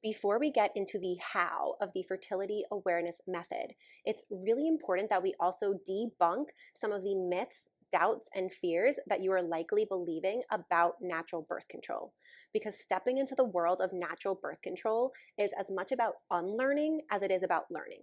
Before we get into the how of the fertility awareness method, it's really important that we also debunk some of the myths, doubts, and fears that you are likely believing about natural birth control. Because stepping into the world of natural birth control is as much about unlearning as it is about learning.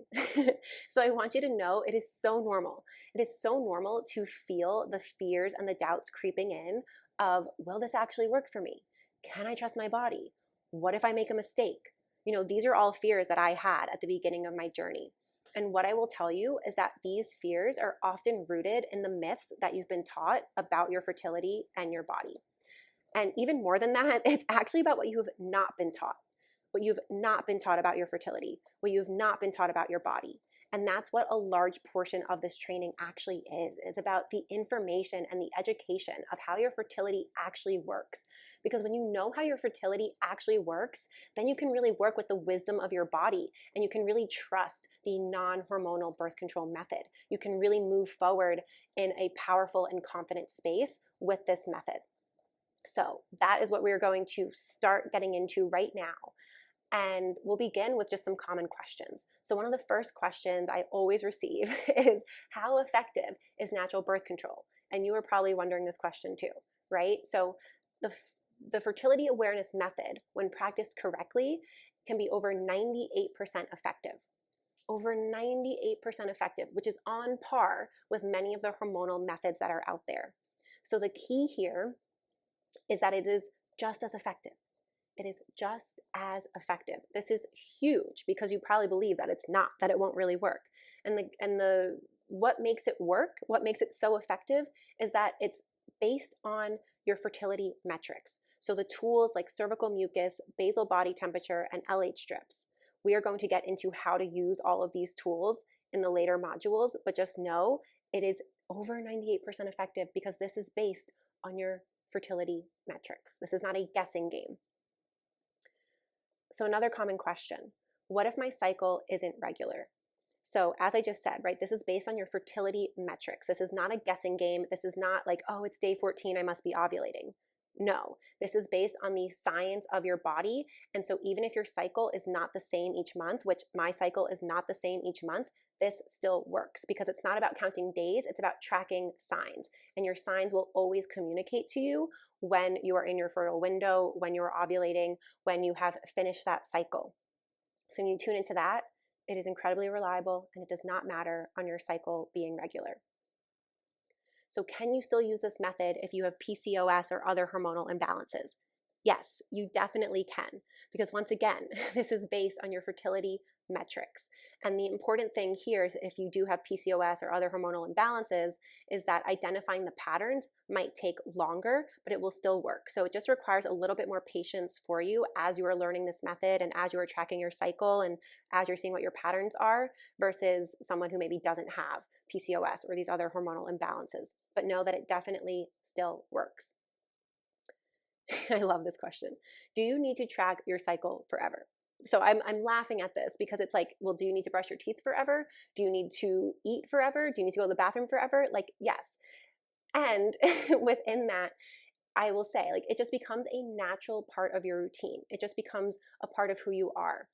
So I want you to know it is so normal. It is so normal to feel the fears and the doubts creeping in of, will this actually work for me? Can I trust my body? What if I make a mistake? These are all fears that I had at the beginning of my journey. And what I will tell you is that these fears are often rooted in the myths that you've been taught about your fertility and your body. And even more than that, it's actually about what you have not been taught, what you've not been taught about your fertility, what you've not been taught about your body. And that's what a large portion of this training actually is. It's about the information and the education of how your fertility actually works. Because when you know how your fertility actually works, then you can really work with the wisdom of your body, and you can really trust the non-hormonal birth control method. You can really move forward in a powerful and confident space with this method. So that is what we're going to start getting into right now. And we'll begin with just some common questions. So one of the first questions I always receive is, how effective is natural birth control? And you are probably wondering this question too, right? So the fertility awareness method, when practiced correctly, can be over 98% effective. Over 98% effective, which is on par with many of the hormonal methods that are out there. So the key here is that it is just as effective. It is just as effective. This is huge because you probably believe that it's not, that it won't really work. And what makes it work, what makes it so effective is that it's based on your fertility metrics. So the tools like cervical mucus, basal body temperature, and LH strips. We are going to get into how to use all of these tools in the later modules, but just know it is over 98% effective because this is based on your fertility metrics. This is not a guessing game. So another common question, what if my cycle isn't regular? So as I just said, right, this is based on your fertility metrics. This is not a guessing game. This is not like, oh, it's day 14, I must be ovulating. No, this is based on the science of your body. And so even if your cycle is not the same each month, which my cycle is not the same each month, this still works because it's not about counting days, it's about tracking signs. And your signs will always communicate to you when you are in your fertile window, when you are ovulating, when you have finished that cycle. So when you tune into that, it is incredibly reliable and it does not matter on your cycle being regular. So can you still use this method if you have PCOS or other hormonal imbalances? Yes, you definitely can, because once again, this is based on your fertility metrics. And the important thing here is if you do have PCOS or other hormonal imbalances is that identifying the patterns might take longer, but it will still work. So it just requires a little bit more patience for you as you are learning this method and as you are tracking your cycle and as you're seeing what your patterns are versus someone who maybe doesn't have PCOS or these other hormonal imbalances. But know that it definitely still works. I love this question. Do you need to track your cycle forever? So I'm laughing at this because it's like, well, do you need to brush your teeth forever? Do you need to eat forever? Do you need to go to the bathroom forever? Like, yes. And within that, I will say, like, it just becomes a natural part of your routine. It just becomes a part of who you are.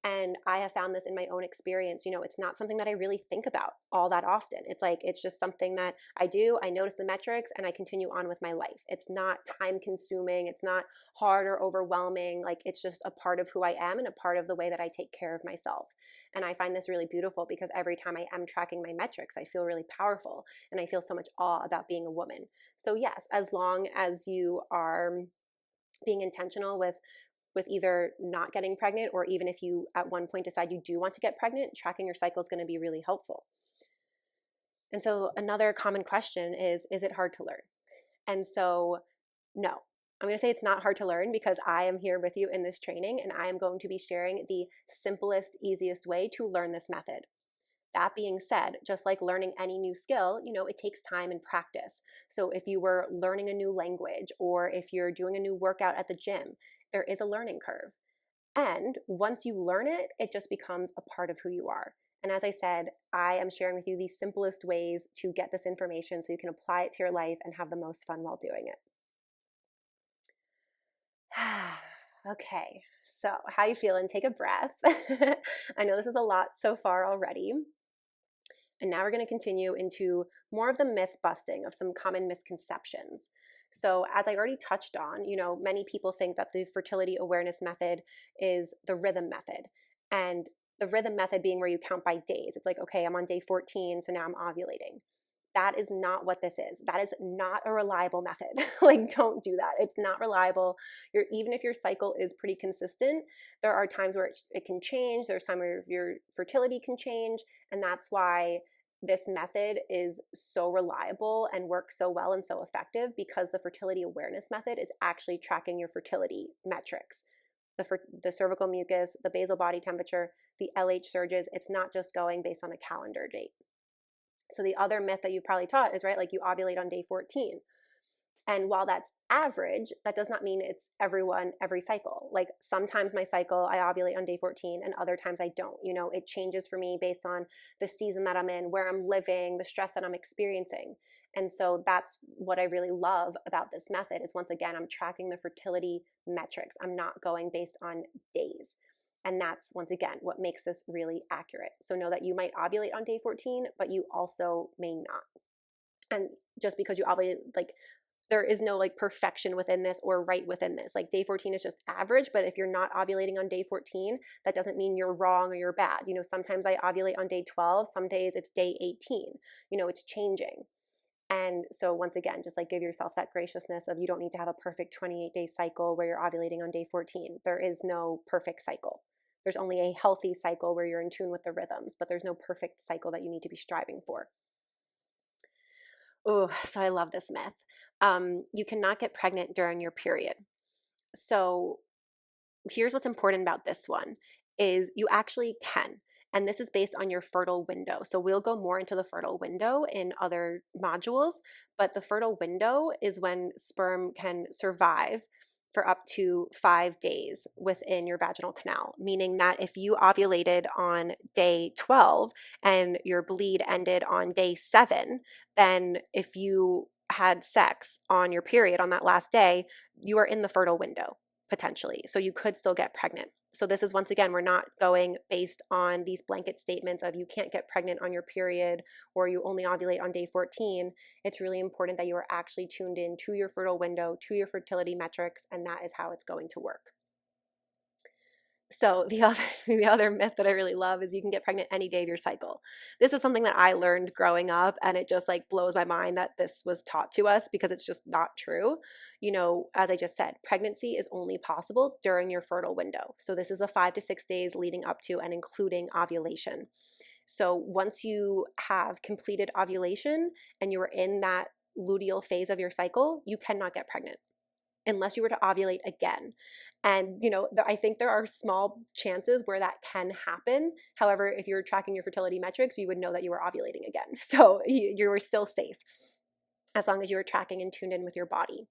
And I have found this in my own experience. It's not something that I really think about all that often. It's like, it's just something that I do. I notice the metrics and I continue on with my life. It's not time consuming. It's not hard or overwhelming. Like, it's just a part of who I am and a part of the way that I take care of myself. And I find this really beautiful because every time I am tracking my metrics, I feel really powerful and I feel so much awe about being a woman. So yes, as long as you are being intentional with either not getting pregnant, or even if you at one point decide you do want to get pregnant, tracking your cycle is going to be really helpful. And so another common question is it hard to learn? And so no, I'm going to say it's not hard to learn because I am here with you in this training and I am going to be sharing the simplest, easiest way to learn this method. That being said, just like learning any new skill, it takes time and practice. So if you were learning a new language or if you're doing a new workout at the gym, there is a learning curve. And once you learn it, it just becomes a part of who you are. And as I said, I am sharing with you the simplest ways to get this information so you can apply it to your life and have the most fun while doing it. Okay, So how you feeling? Take a breath. I know this is a lot so far already. And now we're going to continue into more of the myth busting of some common misconceptions. So as I already touched on, many people think that the fertility awareness method is the rhythm method. And the rhythm method being where you count by days. It's like, okay, I'm on day 14, so now I'm ovulating. That is not what this is. That is not a reliable method. Like, don't do that. It's not reliable. Even if your cycle is pretty consistent, there are times where it can change. There's times where your fertility can change. And that's why this method is so reliable and works so well and so effective, because the fertility awareness method is actually tracking your fertility metrics. The cervical mucus, the basal body temperature, the LH surges. It's not just going based on a calendar date. So the other myth that you probably taught is, right, like you ovulate on day 14. And while that's average, that does not mean it's everyone every cycle. Like sometimes my cycle, I ovulate on day 14 and other times I don't. It changes for me based on the season that I'm in, where I'm living, the stress that I'm experiencing. And so that's what I really love about this method is, once again, I'm tracking the fertility metrics. I'm not going based on days. And that's, once again, what makes this really accurate. So know that you might ovulate on day 14, but you also may not. And just because you ovulate, like, there is no like perfection within this or right within this. Like day 14 is just average, but if you're not ovulating on day 14, that doesn't mean you're wrong or you're bad. Sometimes I ovulate on day 12, some days it's day 18. It's changing. And so once again, just like give yourself that graciousness of, you don't need to have a perfect 28-day cycle where you're ovulating on day 14. There is no perfect cycle. There's only a healthy cycle where you're in tune with the rhythms, but there's no perfect cycle that you need to be striving for. Oh, so I love this myth. You cannot get pregnant during your period. So here's what's important about this one is you actually can. And this is based on your fertile window. So we'll go more into the fertile window in other modules, but the fertile window is when sperm can survive for up to 5 days within your vaginal canal, meaning that if you ovulated on day 12 and your bleed ended on day 7, then if you had sex on your period on that last day, you are in the fertile window potentially. So you could still get pregnant. So this is, once again, we're not going based on these blanket statements of you can't get pregnant on your period or you only ovulate on day 14. It's really important that you are actually tuned in to your fertile window, to your fertility metrics, and that is how it's going to work. So the other myth that I really love is you can get pregnant any day of your cycle. This is something that I learned growing up, and it just like blows my mind that this was taught to us, because it's just not true. As I just said, pregnancy is only possible during your fertile window. So this is the 5 to 6 days leading up to and including ovulation. So once you have completed ovulation and you're in that luteal phase of your cycle, you cannot get pregnant unless you were to ovulate again. And, I think there are small chances where that can happen. However, if you're tracking your fertility metrics, you would know that you were ovulating again. So you were still safe as long as you were tracking and tuned in with your body.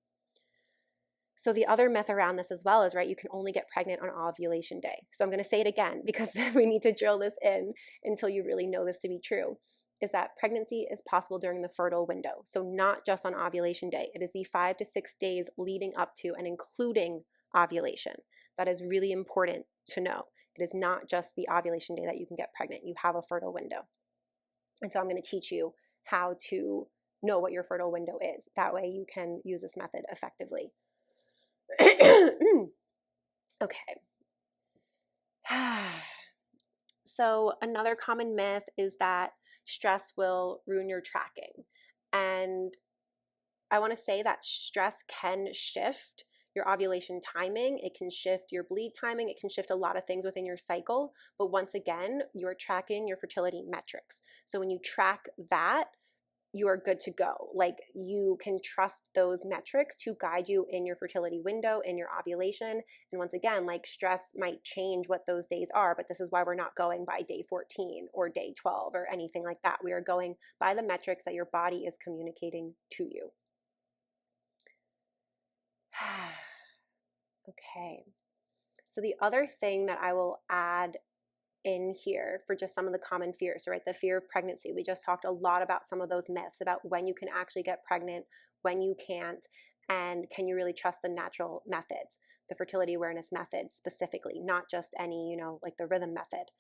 So the other myth around this as well is, right, you can only get pregnant on ovulation day. So I'm going to say it again because we need to drill this in until you really know this to be true, is that pregnancy is possible during the fertile window. So not just on ovulation day. It is the 5 to 6 days leading up to and including ovulation. That is really important to know. It is not just the ovulation day that you can get pregnant. You have a fertile window. And so I'm going to teach you how to know what your fertile window is. That way you can use this method effectively. Okay. So another common myth is that stress will ruin your tracking. And I want to say that stress can shift your ovulation timing, it can shift your bleed timing, it can shift a lot of things within your cycle. But once again, you're tracking your fertility metrics. So when you track that, you are good to go. Like, you can trust those metrics to guide you in your fertility window, in your ovulation. And once again, like, stress might change what those days are, but this is why we're not going by day 14 or day 12 or anything like that. We are going by the metrics that your body is communicating to you. Okay. So the other thing that I will add in here for just some of the common fears, so, right, the fear of pregnancy. We just talked a lot about some of those myths about when you can actually get pregnant, when you can't, and can you really trust the natural methods. the fertility awareness method specifically, not just any, like the rhythm method.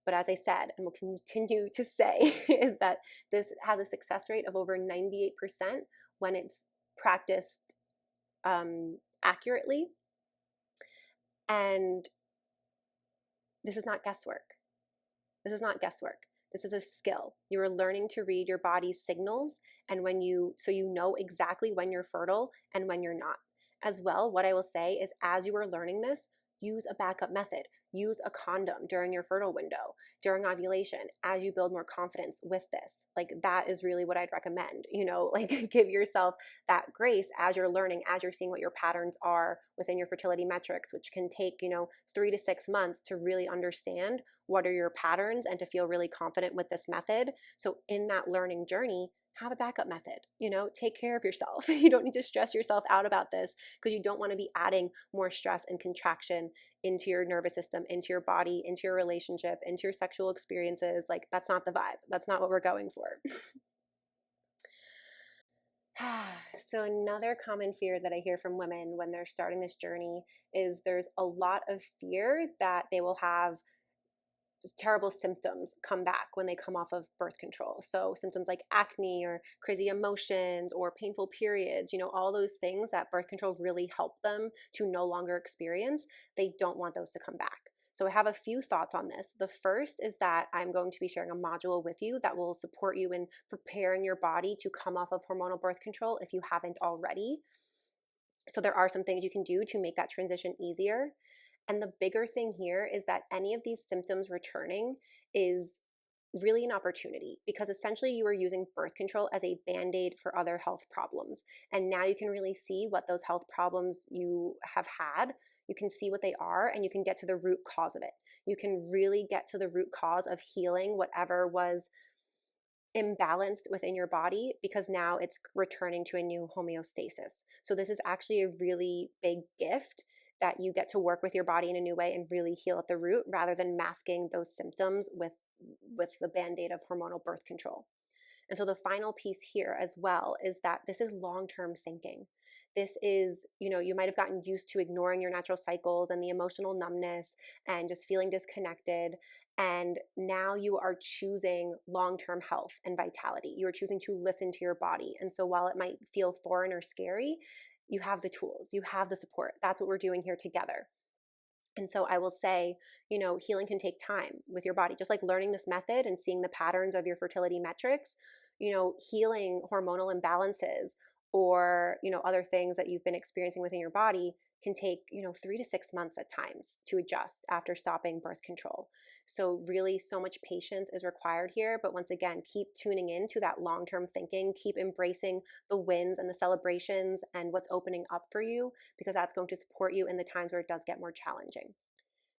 But as I said, and will continue to say, is that this has a success rate of over 98% when it's practiced accurately. And this is not guesswork. This is not guesswork. This is a skill. You are learning to read your body's signals, and so you know exactly when you're fertile and when you're not. As well, what I will say is, as you are learning this, use a backup method. Use a condom during your fertile window, during ovulation, as you build more confidence with this. Like, that is really what I'd recommend. Like, give yourself that grace as you're learning, as you're seeing what your patterns are within your fertility metrics, which can take, 3 to 6 months to really understand what are your patterns and to feel really confident with this method. So in that learning journey, have a backup method. Take care of yourself. You don't need to stress yourself out about this, because you don't want to be adding more stress and contraction into your nervous system, into your body, into your relationship, into your sexual experiences. Like, that's not the vibe. That's not what we're going for. So another common fear that I hear from women when they're starting this journey is there's a lot of fear that they will have terrible symptoms come back when they come off of birth control. So symptoms like acne or crazy emotions or painful periods, all those things that birth control really help them to no longer experience, they don't want those to come back. So I have a few thoughts on this. The first is that I'm going to be sharing a module with you that will support you in preparing your body to come off of hormonal birth control if you haven't already. So there are some things you can do to make that transition easier. And the bigger thing here is that any of these symptoms returning is really an opportunity, because essentially you are using birth control as a band-aid for other health problems. And now you can really see what those health problems you have had, you can see what they are, and you can get to the root cause of it. You can really get to the root cause of healing whatever was imbalanced within your body, because now it's returning to a new homeostasis. So this is actually a really big gift, that you get to work with your body in a new way and really heal at the root, rather than masking those symptoms with the band-aid of hormonal birth control. And so the final piece here as well is that this is long-term thinking. This is, you might have gotten used to ignoring your natural cycles and the emotional numbness and just feeling disconnected. And now you are choosing long-term health and vitality. You are choosing to listen to your body. And so while it might feel foreign or scary, you have the tools, you have the support. That's what we're doing here together. And so I will say, healing can take time with your body, just like learning this method and seeing the patterns of your fertility metrics. Healing hormonal imbalances or, other things that you've been experiencing within your body can take, 3 to 6 months at times to adjust after stopping birth control. So really, so much patience is required here. But once again, keep tuning in to that long-term thinking, keep embracing the wins and the celebrations and what's opening up for you, because that's going to support you in the times where it does get more challenging.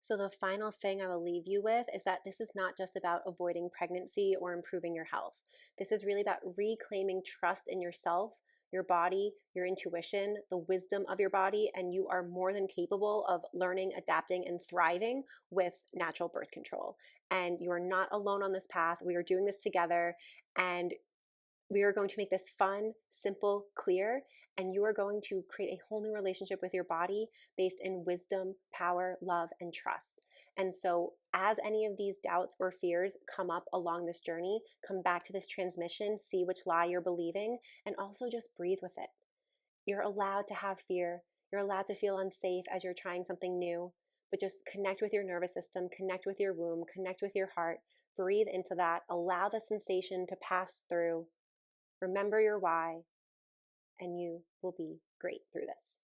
So the final thing I will leave you with is that this is not just about avoiding pregnancy or improving your health. This is really about reclaiming trust in yourself, your body, your intuition, the wisdom of your body, and you are more than capable of learning, adapting, and thriving with natural birth control. And you are not alone on this path. We are doing this together, and we are going to make this fun, simple, clear, and you are going to create a whole new relationship with your body based in wisdom, power, love, and trust. And so as any of these doubts or fears come up along this journey, come back to this transmission, see which lie you're believing, and also just breathe with it. You're allowed to have fear. You're allowed to feel unsafe as you're trying something new, but just connect with your nervous system, connect with your womb, connect with your heart, breathe into that, allow the sensation to pass through. Remember your why, and you will be great through this.